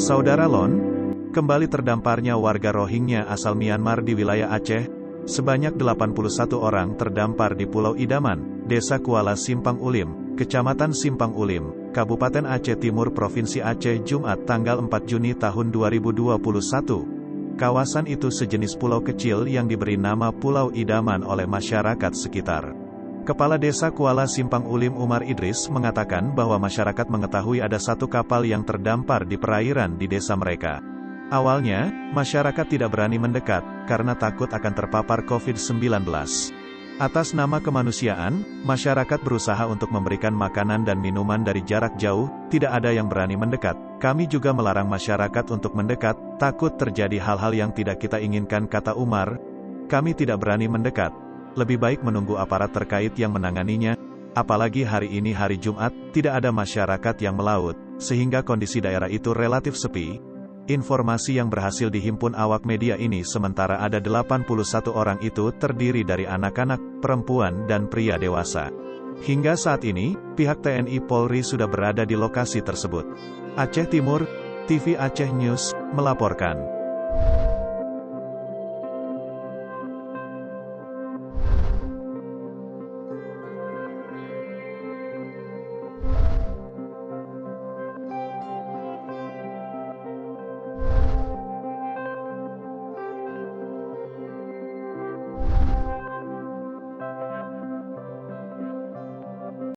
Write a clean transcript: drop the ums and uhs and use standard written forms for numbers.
Saudara Lon, kembali terdamparnya warga Rohingya asal Myanmar di wilayah Aceh. Sebanyak 81 orang terdampar di Pulau Idaman, Desa Kuala Simpang Ulim, Kecamatan Simpang Ulim, Kabupaten Aceh Timur Provinsi Aceh Jumat tanggal 4 Juni tahun 2021. Kawasan itu sejenis pulau kecil yang diberi nama Pulau Idaman oleh masyarakat sekitar. Kepala Desa Kuala Simpang Ulim Umar Idris mengatakan bahwa masyarakat mengetahui ada satu kapal yang terdampar di perairan di desa mereka. Awalnya, masyarakat tidak berani mendekat, karena takut akan terpapar COVID-19. Atas nama kemanusiaan, masyarakat berusaha untuk memberikan makanan dan minuman dari jarak jauh, tidak ada yang berani mendekat. Kami juga melarang masyarakat untuk mendekat, takut terjadi hal-hal yang tidak kita inginkan, kata Umar. Kami tidak berani mendekat. Lebih baik menunggu aparat terkait yang menanganinya, apalagi hari ini hari Jumat, tidak ada masyarakat yang melaut, sehingga kondisi daerah itu relatif sepi. Informasi yang berhasil dihimpun awak media ini sementara ada 81 orang itu terdiri dari anak-anak, perempuan dan pria dewasa. Hingga saat ini, pihak TNI Polri sudah berada di lokasi tersebut. Aceh Timur, TV Aceh News, melaporkan.